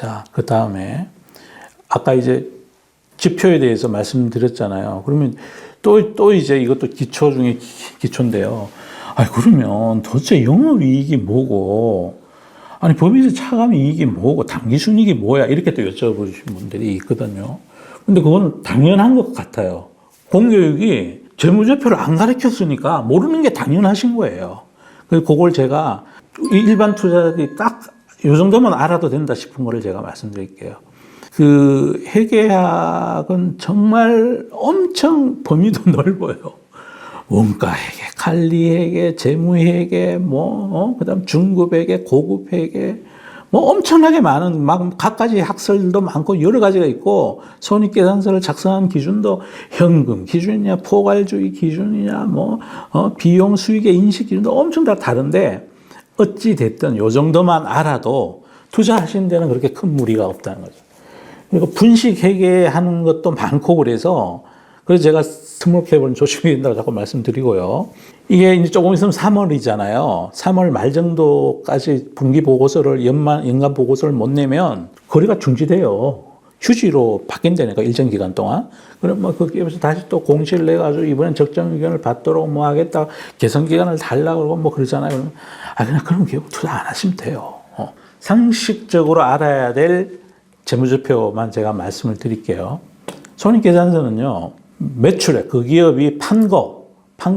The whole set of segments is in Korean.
자, 그 다음에 아까 이제 지표에 대해서 말씀드렸잖아요. 그러면 또 이제 이것도 기초 중에 기초인데요. 아니, 그러면 도대체 영업이익이 뭐고, 아니, 법인세 차감 이익이 뭐고, 당기순이익이 뭐야? 이렇게 또 여쭤보시는 분들이 있거든요. 근데 그건 당연한 것 같아요. 공교육이 재무제표를 안 가르쳤으니까 모르는 게 당연하신 거예요. 그래서 그걸 제가 일반 투자자들이 딱 이 정도만 알아도 된다 싶은 거를 제가 말씀드릴게요. 그 회계학은 정말 엄청 범위도 넓어요. 원가회계, 관리회계, 재무회계, 그다음 중급회계, 고급회계, 엄청나게 많은 막 갖가지 학설도 많고 여러 가지가 있고 손익계산서를 작성한 기준도 현금 기준이냐, 포괄주의 기준이냐, 비용 수익의 인식 기준도 엄청 다 다른데 어찌 됐든 요 정도만 알아도 투자하시는 데는 그렇게 큰 무리가 없다는 거죠. 그리고 분식 회계하는 것도 많고 그래서 제가 스몰캡은 조심해야 된다고 자꾸 말씀드리고요. 이게 이제 조금 있으면 3월이잖아요. 3월 말 정도까지 분기 보고서를 연간 보고서를 못 내면 거래가 중지돼요. 휴지로 바뀐다니까 일정 기간 동안. 그럼 거기에서 다시 또 공시를 내가지고 이번엔 적정 의견을 받도록 하겠다. 개선 기간을 달라고 그러고 그러잖아요. 그러면 그냥 그런 기업 투자 안 하시면 돼요. 상식적으로 알아야 될 재무제표만 제가 말씀을 드릴게요. 손익계산서는요, 매출액, 그 기업이 판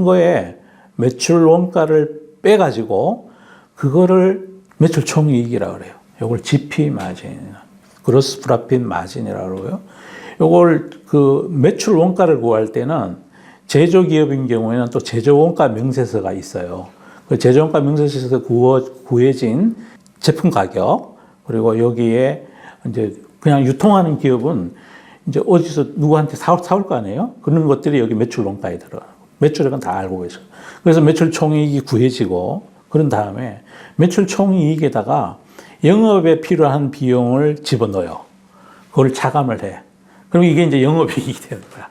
거에 매출 원가를 빼가지고, 그거를 매출 총이익이라고 그래요. 요걸 GP 마진, 그로스 프라핏 마진이라고 그러고요. 요걸 그 매출 원가를 구할 때는 제조기업인 경우에는 또 제조원가 명세서가 있어요. 그 제조원가 명세서에서 구해진 제품 가격, 그리고 여기에 이제 그냥 유통하는 기업은 이제 어디서 누구한테 사올 거 아니에요? 그런 것들이 여기 매출 원가에 들어가요. 매출액은 다 알고 계셔요. 그래서 매출 총이익이 구해지고, 그런 다음에 매출 총이익에다가 영업에 필요한 비용을 집어넣어요. 그걸 차감을 해. 그럼 이게 이제 영업이익이 되는 거야.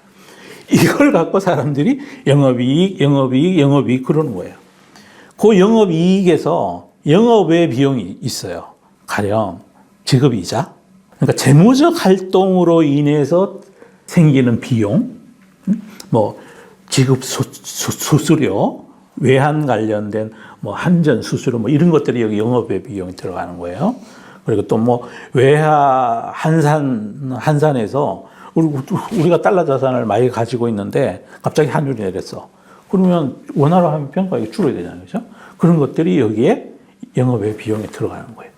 이걸 갖고 사람들이 영업이익 그러는 거예요. 그 영업이익에서 영업외 비용이 있어요. 가령 지급이자, 그러니까 재무적 활동으로 인해서 생기는 비용, 지급 수수료, 외환 관련된 한전 수수료 이런 것들이 여기 영업외 비용이 들어가는 거예요. 그리고 또 외화 한산에서 우리가 달러 자산을 많이 가지고 있는데 갑자기 환율이 내렸어. 그러면 원화로 하면 평가가 줄어야 되잖아요. 그렇죠? 그런 것들이 여기에 영업외 비용에 들어가는 거예요.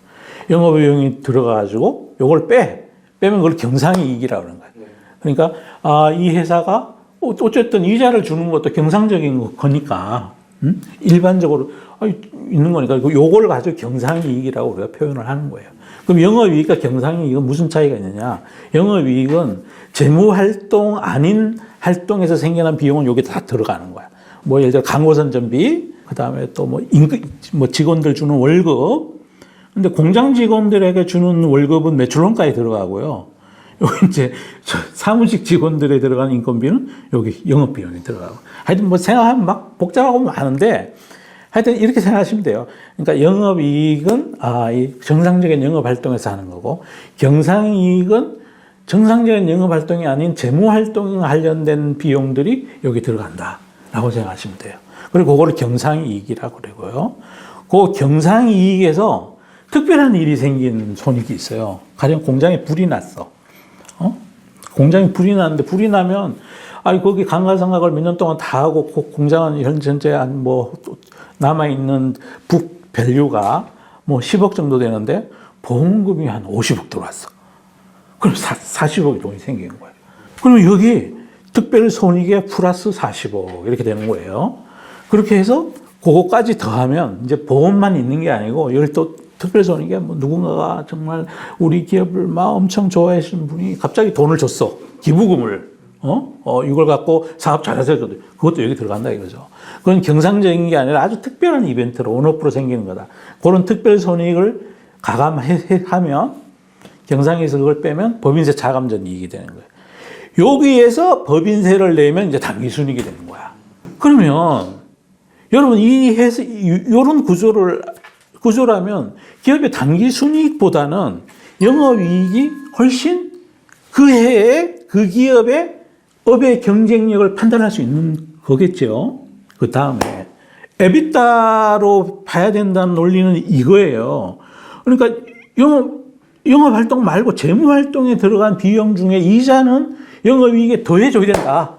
영업외 비용이 들어가가지고 요걸 빼면 그걸 경상이익이라고 그러는 거예요. 그러니까 이 회사가 어쨌든 이자를 주는 것도 경상적인 거니까 일반적으로 있는 거니까 요걸 가지고 경상이익이라고 우리가 표현을 하는 거예요. 그럼 영업이익과 경상이익은 무슨 차이가 있느냐? 영업이익은 재무활동 아닌 활동에서 생겨난 비용은 여기 다 들어가는 거야. 예를 들어 강호선전비, 그 다음에 또 직원들 주는 월급. 근데 공장 직원들에게 주는 월급은 매출원가에 들어가고요. 여기 이제 사무직 직원들에 들어가는 인건비는 여기 영업비용에 들어가고. 하여튼 생각하면 막 복잡하고 많은데 하여튼 이렇게 생각하시면 돼요. 그러니까 영업이익은 이 정상적인 영업활동에서 하는 거고, 경상이익은 정상적인 영업활동이 아닌 재무활동에 관련된 비용들이 여기 들어간다라고 생각하시면 돼요. 그리고 그거를 경상이익이라고 그러고요. 그 경상이익에서 특별한 일이 생긴 손익이 있어요. 가령 공장에 불이 났어. 공장에 불이 났는데, 불이 나면 거기 감가상각을 몇 년 동안 다 하고 공장은 현재 남아있는 북 밸류가 10억 정도 되는데 보험금이 한 50억 들어왔어. 그럼 40억이 돈이 생긴 거예요. 그러면 여기 특별 손익에 플러스 40억 이렇게 되는 거예요. 그렇게 해서 그거까지 더하면 이제 보험만 있는 게 아니고 여기 또 특별 손익에 누군가가 정말 우리 기업을 막 엄청 좋아하시는 분이 갑자기 돈을 줬어. 기부금을. 이걸 갖고 사업 잘해서 그것도 여기 들어간다 이거죠. 그건 경상적인 게 아니라 아주 특별한 이벤트로 온오프로 생기는 거다. 그런 특별 손익을 가감하면 경상에서 그걸 빼면 법인세 차감전 이익이 되는 거예요. 여기에서 법인세를 내면 이제 당기순이익이 되는 거야. 그러면 여러분 이런 구조라면 기업의 당기순이익보다는 영업이익이 훨씬 그 해에 그 기업의 업의 경쟁력을 판단할 수 있는 거겠죠. 그 다음에 에비타로 봐야 된다는 논리는 이거예요. 그러니까 영업활동 말고 재무활동에 들어간 비용 중에 이자는 영업이익에 더해줘야 된다.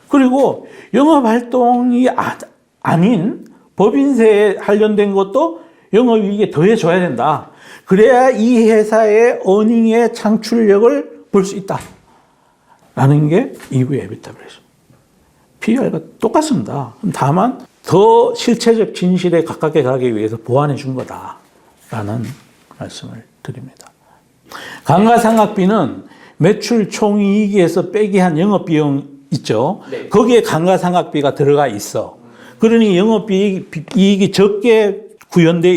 그리고 영업활동이 아닌 법인세에 관련된 것도 영업이익에 더해줘야 된다. 그래야 이 회사의 어닝의 창출력을 볼 수 있다. 라는 게 2부의 에비타 브레이션. PER과 똑같습니다. 다만 더 실체적 진실에 가깝게 가기 위해서 보완해 준 거다라는 말씀을 드립니다. 감가상각비는 매출 총이익에서 빼기 한 영업비용 있죠. 네. 거기에 감가상각비가 들어가 있어. 그러니 영업이익이 적게 표현되어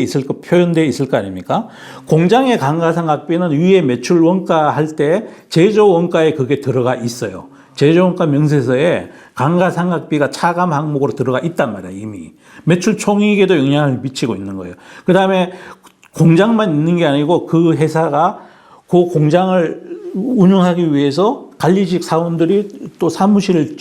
있을 거 아닙니까? 공장의 감가상각비는 위에 매출 원가 할 때 제조 원가에 그게 들어가 있어요. 제조 원가 명세서에 감가상각비가 차감 항목으로 들어가 있단 말이야, 이미. 매출 총이익에도 영향을 미치고 있는 거예요. 그 다음에 공장만 있는 게 아니고 그 회사가 그 공장을 운영하기 위해서 관리직 사원들이 또 사무실을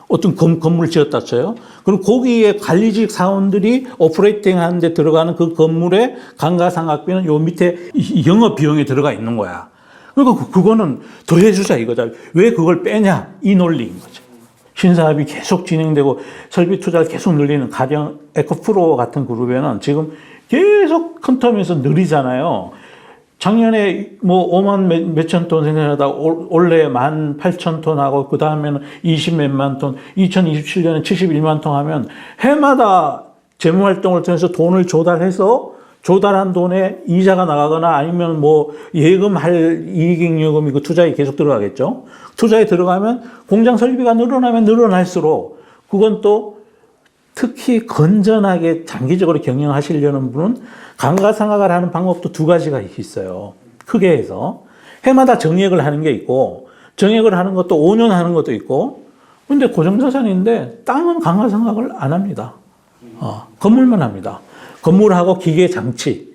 어떤 건물을 지었다 쳐요. 그럼 거기에 관리직 사원들이 오퍼레이팅 하는데 들어가는 그 건물의 감가상각비는 요 밑에 영업 비용에 들어가 있는 거야. 그러니까 그거는 더해주자 이거다. 왜 그걸 빼냐? 이 논리인 거죠. 신사업이 계속 진행되고 설비 투자를 계속 늘리는 가령 에코프로 같은 그룹에는 지금 계속 큰 텀에서 느리잖아요. 작년에 뭐 5만 몇천 톤 생산하다 올해 18,000톤 하고 그 다음에는 20 몇만 톤, 2027년에 71만 톤 하면 해마다 재무활동을 통해서 돈을 조달해서 조달한 돈에 이자가 나가거나 아니면 뭐 예금할 이익잉여금이 그 투자에 계속 들어가겠죠. 투자에 들어가면 공장 설비가 늘어나면 늘어날수록 그건 또 특히 건전하게 장기적으로 경영하시려는 분은 감가상각을 하는 방법도 두 가지가 있어요. 크게 해서. 해마다 정액을 하는 게 있고, 정액을 하는 것도 5년 하는 것도 있고, 근데 고정자산인데 땅은 감가상각을 안 합니다. 건물만 합니다. 건물하고 기계장치.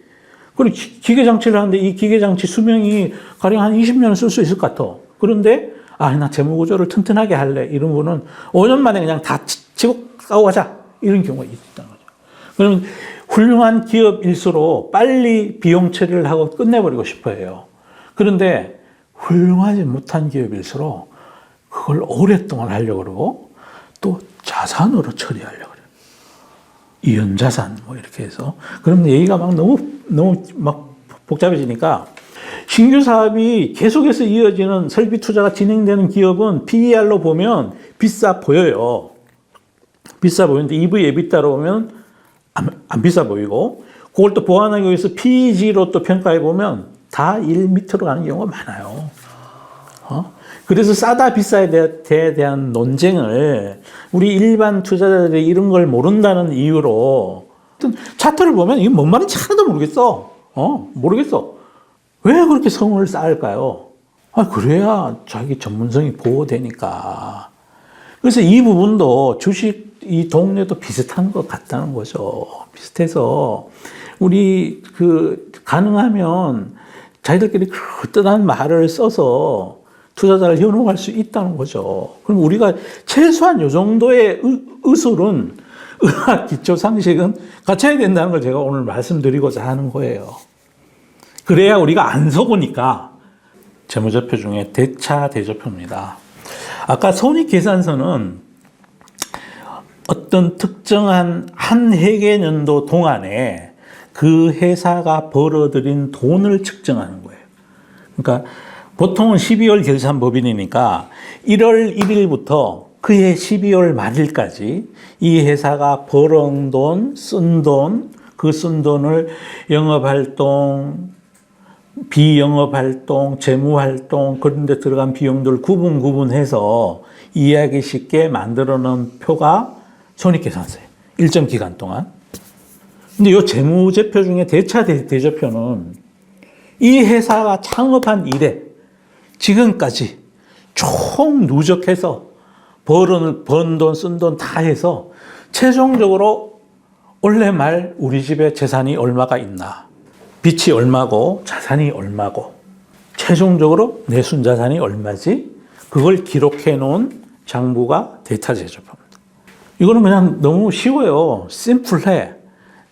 그리고 기계장치를 하는데 이 기계장치 수명이 가령 한 20년을 쓸 수 있을 것 같아. 그런데, 나 재무구조를 튼튼하게 할래. 이런 분은 5년 만에 그냥 다 치고 싸고 가자. 이런 경우가 있다는 거죠. 그러면 훌륭한 기업일수록 빨리 비용 처리를 하고 끝내버리고 싶어 해요. 그런데 훌륭하지 못한 기업일수록 그걸 오랫동안 하려고 그러고 또 자산으로 처리하려고 그래요. 이연자산 뭐 이렇게 해서. 그러면 얘기가 너무 복잡해지니까 신규 사업이 계속해서 이어지는 설비 투자가 진행되는 기업은 PER로 보면 비싸 보여요. 비싸 보이는데 EV 에비타로 보면 안 비싸 보이고 그걸 또 보완하기 위해서 PEG로 또 평가해 보면 다 1m로 가는 경우가 많아요. 그래서 싸다 비싸에 대한 논쟁을 우리 일반 투자자들이 이런 걸 모른다는 이유로 차트를 보면 이게 뭔 말인지 하나도 모르겠어. 모르겠어. 왜 그렇게 성을 쌓을까요? 그래야 자기 전문성이 보호되니까. 그래서 이 부분도 주식 이 동네도 비슷한 것 같다는 거죠. 비슷해서 우리 가능하면 자기들끼리 그럴듯한 말을 써서 투자자를 현혹할 수 있다는 거죠. 그럼 우리가 최소한 이 정도의 의술은 의학 기초 상식은 갖춰야 된다는 걸 제가 오늘 말씀드리고자 하는 거예요. 그래야 우리가 안 속으니까 재무제표 중에 대차 대조표입니다. 아까 손익계산서는 어떤 특정한 한 회계연도 동안에 그 회사가 벌어들인 돈을 측정하는 거예요. 그러니까 보통은 12월 결산법인이니까 1월 1일부터 그해 12월 말일까지 이 회사가 벌은 돈, 쓴 돈, 그 쓴 돈을 영업활동, 비영업활동, 재무활동 그런 데 들어간 비용들 구분해서 이해하기 쉽게 만들어 놓은 표가 손익계산서예요. 일정 기간 동안. 근데 이 재무제표 중에 대차 대조표는 이 회사가 창업한 이래 지금까지 총 누적해서 번 돈, 쓴 돈 다 해서 최종적으로 올해 말 우리 집에 재산이 얼마가 있나, 빚이 얼마고 자산이 얼마고 최종적으로 내 순자산이 얼마지? 그걸 기록해 놓은 장부가 데이터 제조법입니다. 이거는 그냥 너무 쉬워요. 심플해.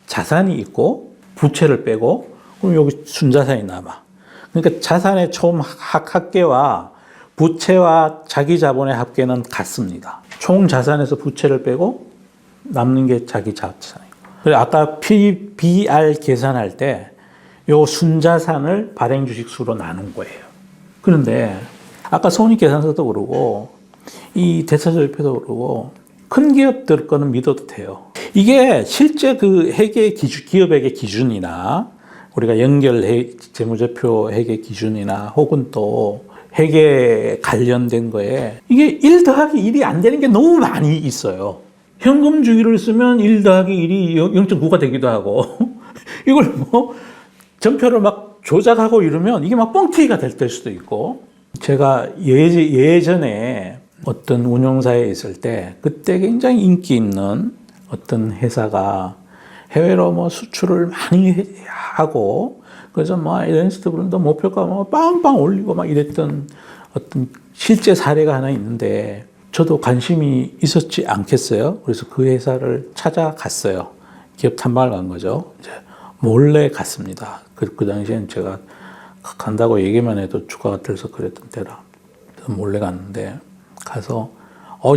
자산이 있고 부채를 빼고 그럼 여기 순자산이 남아. 그러니까 자산의 총 합계와 부채와 자기 자본의 합계는 같습니다. 총 자산에서 부채를 빼고 남는 게 자기 자산이고. 그래서 아까 PBR 계산할 때 요 순자산을 발행주식수로 나눈 거예요. 그런데 아까 손익계산서도 그러고 이 대차절표도 그러고 큰 기업들 거는 믿어도 돼요. 이게 실제 그 회계 기준, 기업회계 기준이나 우리가 연결 재무제표 회계 기준이나 혹은 또 회계 관련된 거에 이게 1 더하기 1이 안 되는 게 너무 많이 있어요. 현금 주기를 쓰면 1 더하기 1이 0.9가 되기도 하고 이걸 뭐 전표를 막 조작하고 이러면 이게 막 뻥튀기가 될 수도 있고 제가 예전에 어떤 운용사에 있을 때 그때 굉장히 인기 있는 어떤 회사가 해외로 뭐 수출을 많이 하고 그래서 뭐 에른스트브룬도 목표가 뭐 빵빵 올리고 막 이랬던 어떤 실제 사례가 하나 있는데 저도 관심이 있었지 않겠어요? 그래서 그 회사를 찾아갔어요. 기업 탐방을 간 거죠. 이제 몰래 갔습니다. 그 당시엔 제가 간다고 얘기만 해도 주가가 들어서 그랬던 때라 몰래 갔는데 가서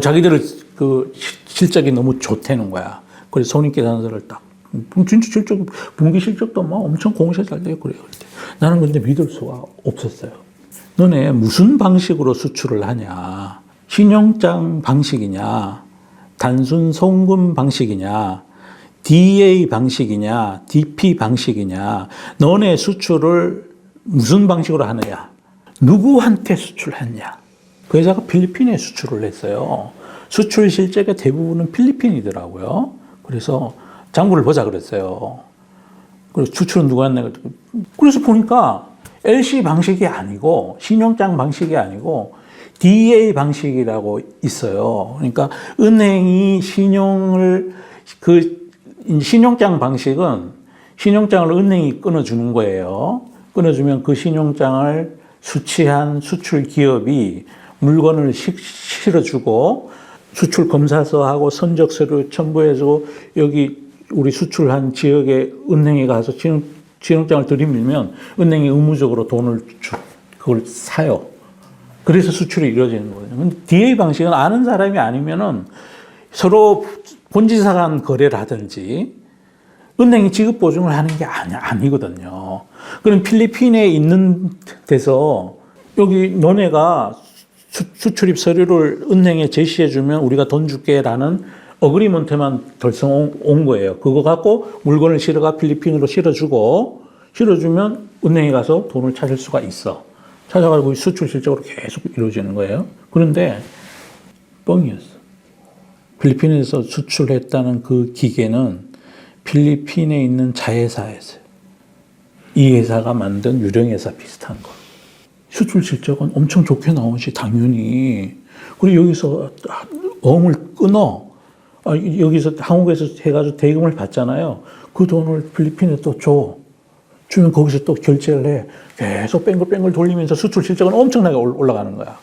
자기들 그 실적이 너무 좋다는 거야. 그래서 손익계산서를 딱 진짜 실적 분기 실적도 막 엄청 공시 잘 되고 그래요. 나는 근데 믿을 수가 없었어요. 너네 무슨 방식으로 수출을 하냐? 신용장 방식이냐? 단순 송금 방식이냐? DA 방식이냐? DP 방식이냐? 너네 수출을 무슨 방식으로 하느냐? 누구한테 수출했냐? 그 회사가 필리핀에 수출을 했어요. 수출 실적의 대부분은 필리핀이더라고요. 그래서 장부를 보자 그랬어요. 그래서 수출은 누가 했냐? 그래서 보니까 LC 방식이 아니고 신용장 방식이 아니고 DA 방식이라고 있어요. 그러니까 은행이 신용장 방식은 신용장을 은행이 끊어주는 거예요. 끊어주면 그 신용장을 수취한 수출 기업이 물건을 실어주고 수출 검사서하고 선적서를 첨부해서 여기 우리 수출한 지역의 은행에 가서 신용장을 들이밀면 은행이 의무적으로 그걸 사요. 그래서 수출이 이루어지는 거예요. DA 방식은 아는 사람이 아니면은 서로 본지사 간 거래를 하든지 은행이 지급 보증을 하는 게 아니거든요. 그럼 필리핀에 있는 데서 여기 너네가 수출입 서류를 은행에 제시해주면 우리가 돈 줄게라는 어그리먼트만 결성 온 거예요. 그거 갖고 물건을 실어가 필리핀으로 실어주면 은행에 가서 돈을 찾을 수가 있어. 찾아가지고 수출 실적으로 계속 이루어지는 거예요. 그런데 뻥이었어. 필리핀에서 수출했다는 그 기계는 필리핀에 있는 자회사였어요. 이 회사가 만든 유령회사 비슷한 거. 수출 실적은 엄청 좋게 나오지 당연히. 그리고 여기서 어음을 끊어. 여기서 한국에서 해가지고 대금을 받잖아요. 그 돈을 필리핀에 또 줘. 주면 거기서 또 결제를 해. 계속 뺑글뺑글 돌리면서 수출 실적은 엄청나게 올라가는 거야.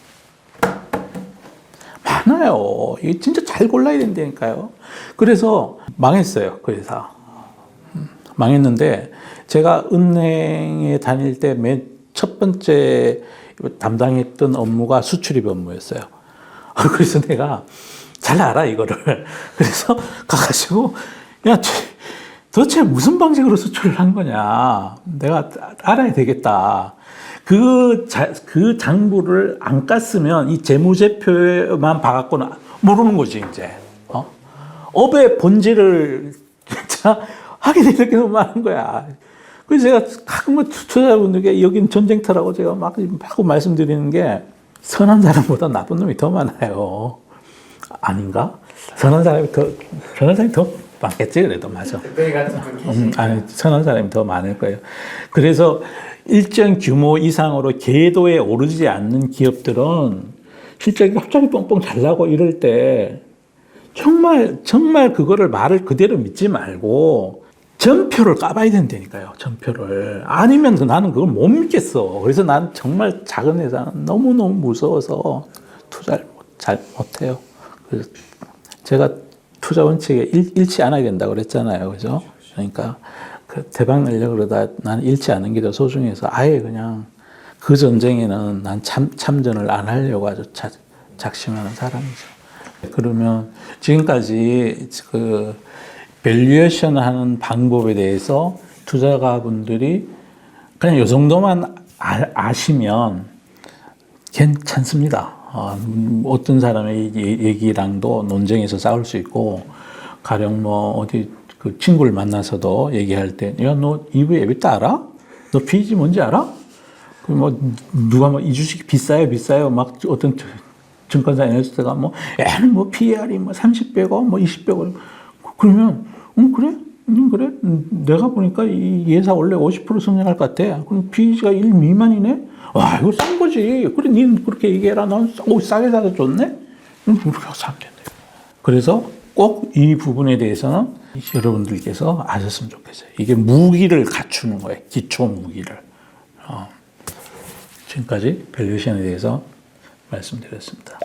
많아요. 이게 진짜 잘 골라야 된다니까요. 그래서 망했어요, 그 회사. 망했는데 제가 은행에 다닐 때 맨 첫 번째 담당했던 업무가 수출입 업무였어요. 그래서 내가 잘 알아, 이거를. 그래서 가가지고, 야, 도대체 무슨 방식으로 수출을 한 거냐. 내가 알아야 되겠다. 그 장부를 안 깠으면 이 재무제표만 봐갖고는 모르는 거지, 이제. 업의 본질을 진짜 하게 되는 게 너무 많은 거야. 그래서 제가 가끔 투자자분들께 여긴 전쟁터라고 제가 막 말씀드리는 게 선한 사람보다 나쁜 놈이 더 많아요. 아닌가? 선한 사람이 더 많겠지, 그래도 맞아. 아니, 선한 사람이 더 많을 거예요. 그래서 일정 규모 이상으로 궤도에 오르지 않는 기업들은 실적이 갑자기 뻥뻥 잘 나고 이럴 때 정말 그거를 말을 그대로 믿지 말고 전표를 까봐야 된다니까요. 전표를. 아니면 나는 그걸 못 믿겠어. 그래서 난 정말 작은 회사는 너무너무 무서워서 투자를 잘 못해요. 그래서 제가 투자 원칙에 잃지 않아야 된다고 그랬잖아요. 그죠? 그러니까 그 대박 내려고 그러다 나는 잃지 않은 게 더 소중해서 아예 그냥 그 전쟁에는 난 참전을 안 하려고 아주 작심하는 사람이죠. 그러면 지금까지 그 밸류에이션 하는 방법에 대해서 투자가분들이 그냥 요 정도만 아시면 괜찮습니다. 어떤 사람의 얘기랑도 논쟁에서 싸울 수 있고, 가령 뭐 어디 그 친구를 만나서도 얘기할 때, 야, 너 EV 에비타 알아? 너 PEG 뭔지 알아? 그 뭐 누가 뭐 이 주식 비싸요 막 어떤 증권사 애널리스트가 뭐 얘는 뭐 PER이 뭐 30배고 뭐 20배고 그러면 그래? 그래? 내가 보니까 이 회사 원래 50% 성장할 것 같아. 그럼 PEG가 1 미만이네? 와, 이거 싼 거지. 그래, 니는 그렇게 얘기해라. 난 싸게 사서 좋네? 그렇게 사면 된대. 그래서 꼭 이 부분에 대해서는 여러분들께서 아셨으면 좋겠어요. 이게 무기를 갖추는 거예요. 기초 무기를. 지금까지 밸류에이션에 대해서 말씀드렸습니다.